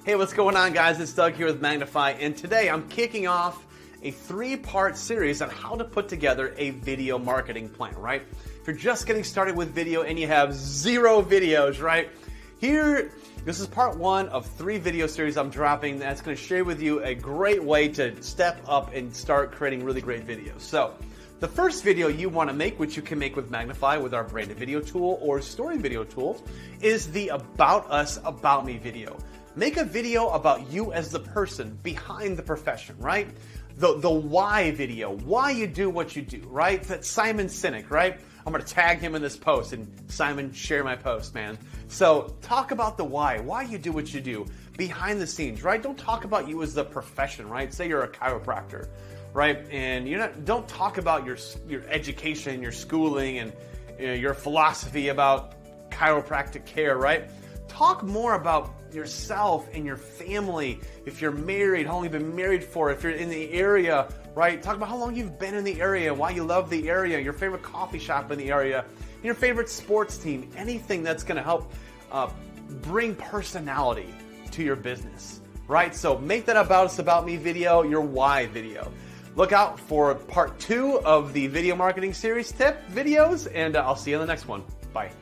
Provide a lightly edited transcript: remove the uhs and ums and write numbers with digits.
Hey, what's going on, guys? It's Doug here with Magnify, and today I'm kicking off a 3-part series on how to put together a video marketing plan, right? If you're just getting started with video and you have 0 videos, right? This is part 1 of 3 video series I'm dropping that's going to share with you a great way to step up and start creating really great videos. So, the first video you want to make, which you can make with Magnify with our branded video tool or story video tool, is the About Us, About Me video. Make a video about you as the person behind the profession, right? The why video, why you do what you do, right? That's Simon Sinek, right? I'm going to tag him in this post, and Simon, share my post, man. So talk about the why you do what you do, behind the scenes, right? Don't talk about you as the profession, right? Say you're a chiropractor, right? And don't talk about your education, your schooling, and your philosophy about chiropractic care, right? Talk more about yourself and your family. If you're married, how long you've been married for, if you're in the area, right? Talk about how long you've been in the area, why you love the area, your favorite coffee shop in the area, your favorite sports team, anything that's going to help bring personality to your business, right? So make that About Us, About Me video your why video. Look out for part 2 of the video marketing series tip videos, and I'll see you in the next one. Bye.